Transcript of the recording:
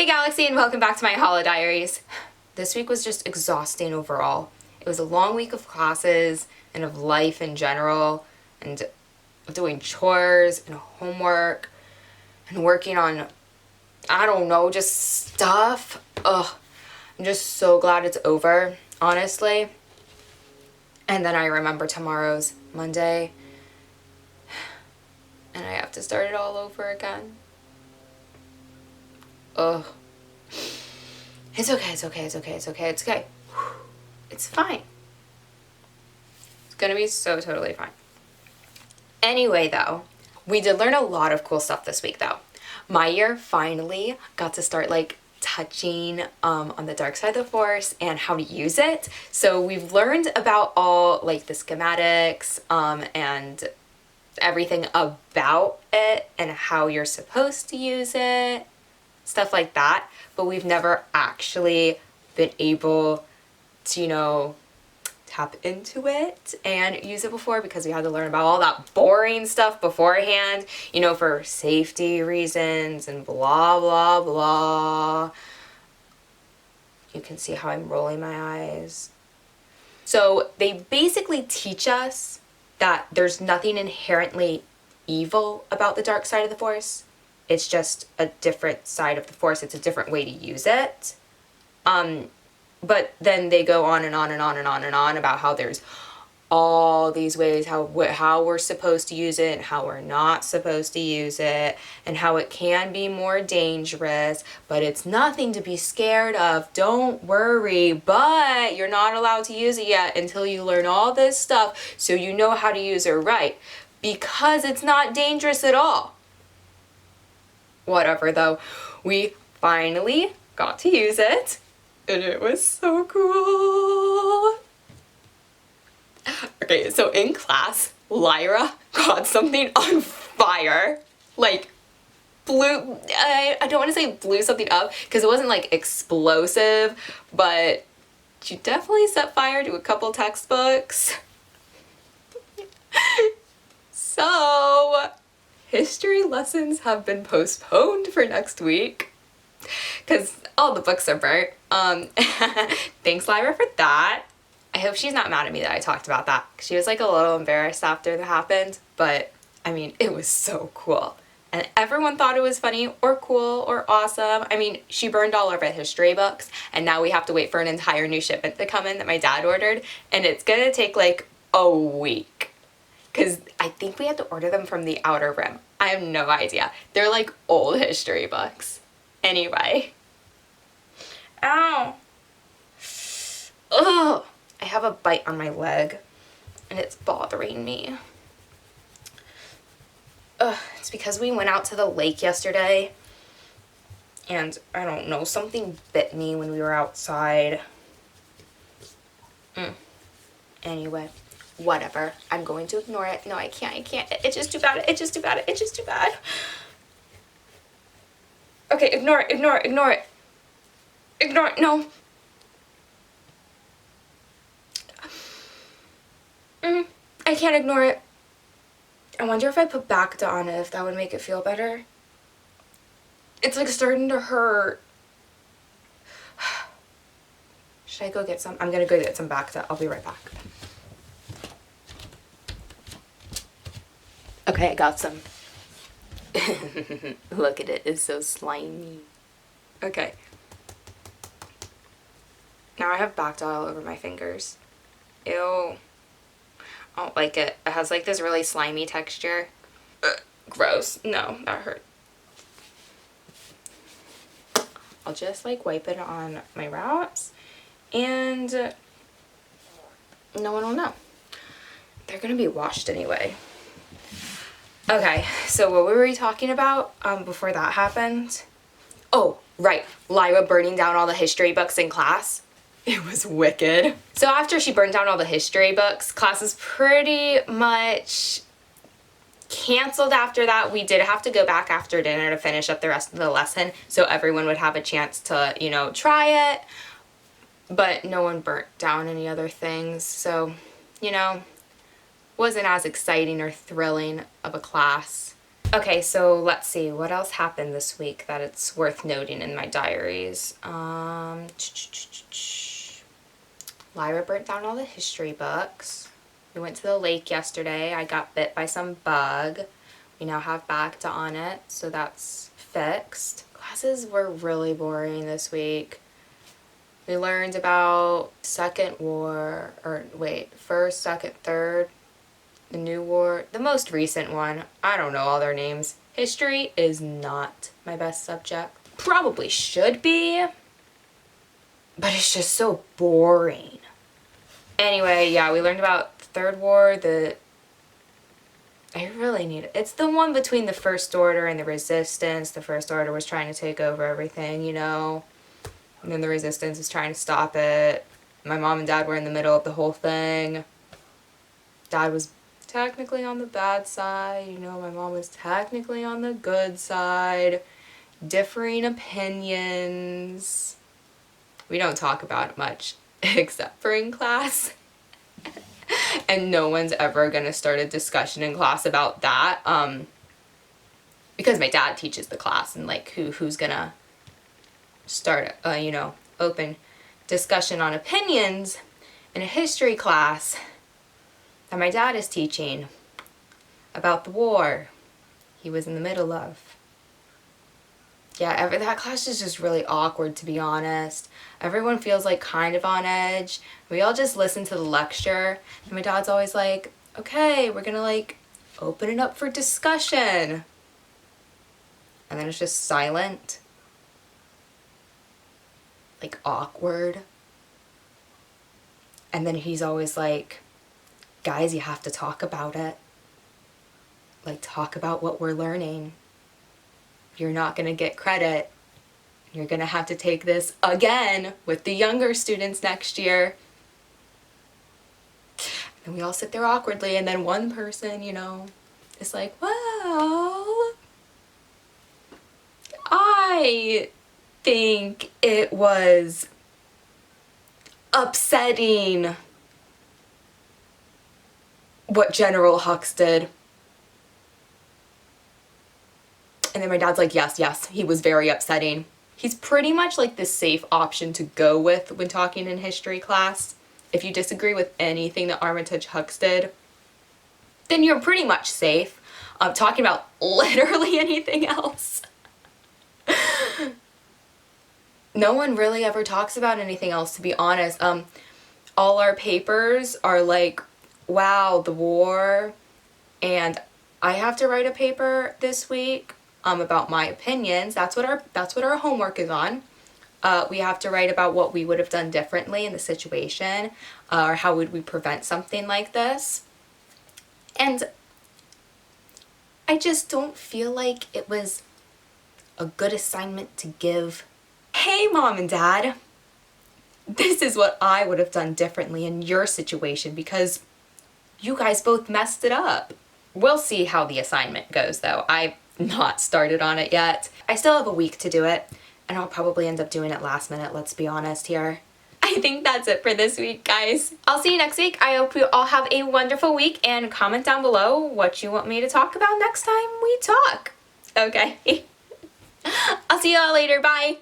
Hey Galaxy, and welcome back to my Kyara Diaries. This week was just exhausting overall. It was a long week of classes and of life in general, and doing chores and homework and working on, I don't know, just stuff. Ugh, I'm just so glad it's over, honestly. And then I remember tomorrow's Monday, and I have to start it all over again. Ugh. It's okay. It's fine. It's gonna be so totally fine. Anyway, though, we did learn a lot of cool stuff this week, though. My year finally got to start, touching on the dark side of the Force and how to use it. So we've learned about all, the schematics, and everything about it and how you're supposed to use it, stuff like that, but we've never actually been able to, tap into it and use it before, because we had to learn about all that boring stuff beforehand, for safety reasons and blah, blah, blah. You can see how I'm rolling my eyes. So they basically teach us that there's nothing inherently evil about the dark side of the Force. It's just a different side of the Force. It's a different way to use it. But then they go on and on and on and on and on about how there's all these ways how we're supposed to use it and how we're not supposed to use it, and how it can be more dangerous, but it's nothing to be scared of. Don't worry, but you're not allowed to use it yet until you learn all this stuff so you know how to use it right, because it's not dangerous at all. Whatever, though, we finally got to use it, and it was so cool. Okay, so in class, Lyra got something on fire, blew, I don't want to say blew something up, because it wasn't explosive, but she definitely set fire to a couple textbooks. So history lessons have been postponed for next week because all the books are burnt. Thanks, Lyra, for that. I hope she's not mad at me that I talked about that. She was a little embarrassed after that happened, but I mean, it was so cool. And everyone thought it was funny or cool or awesome. I mean, she burned all of our history books, and now we have to wait for an entire new shipment to come in that my dad ordered, and it's gonna take a week. Because I think we had to order them from the Outer Rim. I have no idea. They're old history books. Anyway. Ow. Ugh. I have a bite on my leg, and it's bothering me. Ugh. It's because we went out to the lake yesterday, and I don't know, something bit me when we were outside. Anyway. Whatever. I'm going to ignore it. No, I can't. It's just too bad. Okay, ignore it. Ignore it. No. I can't ignore it. I wonder if I put Bacta on it, if that would make it feel better. It's starting to hurt. Should I go get some? I'm gonna go get some Bacta. I'll be right back. Okay, I got some. Look at it, it's so slimy. Okay. Now I have Bacta all over my fingers. Ew. I don't like it. It has this really slimy texture. Gross. No, that hurt. I'll just wipe it on my wraps, and no one will know. They're gonna be washed anyway. Okay, so what were we talking about before that happened? Oh, right, Lyra burning down all the history books in class. It was wicked. So after she burned down all the history books, class was pretty much canceled after that. We did have to go back after dinner to finish up the rest of the lesson so everyone would have a chance to, try it. But no one burnt down any other things, so, wasn't as exciting or thrilling of a class. Okay, so let's see. What else happened this week that it's worth noting in my diaries? Lyra burnt down all the history books. We went to the lake yesterday. I got bit by some bug. We now have Bacta on it, so that's fixed. Classes were really boring this week. We learned about first, second, third, the new war, the most recent one. I don't know all their names. History is not my best subject. Probably should be, but it's just so boring. Anyway, yeah, we learned about the Third War, I really need it. It's the one between the First Order and the Resistance. The First Order was trying to take over everything, you know, and then the Resistance is trying to stop it. My mom and dad were in the middle of the whole thing. Dad was technically on the bad side, you know, my mom was technically on the good side. Differing opinions. We don't talk about it much, except for in class. And no one's ever gonna start a discussion in class about that, because my dad teaches the class, and like who's gonna start a open discussion on opinions in a history class that my dad is teaching about the war he was in the middle of. Yeah, that class is just really awkward, to be honest. Everyone feels like kind of on edge. We all just listen to the lecture, and my dad's always like, okay, we're gonna like open it up for discussion. And then it's just silent. Like awkward. And then he's always like, guys, you have to talk about it. Like, talk about what we're learning. You're not gonna get credit. You're gonna have to take this again with the younger students next year. And we all sit there awkwardly, and then one person, is like, well, I think it was upsetting what General Hux did. And then my dad's like, yes, he was very upsetting. He's pretty much like the safe option to go with when talking in history class. If you disagree with anything that Armitage Hux did, then you're pretty much safe. Talking about literally anything else. No one really ever talks about anything else, to be honest. All our papers are like, wow, the war. And I have to write a paper this week about my opinions. That's what our homework is on. We have to write about what we would have done differently in the situation, or how would we prevent something like this. And I just don't feel like it was a good assignment to give. Hey, Mom and Dad, this is what I would have done differently in your situation because you guys both messed it up. We'll see how the assignment goes, though. I've not started on it yet. I still have a week to do it, and I'll probably end up doing it last minute, let's be honest here. I think that's it for this week, guys. I'll see you next week. I hope you all have a wonderful week, and comment down below what you want me to talk about next time we talk. Okay. I'll see you all later. Bye.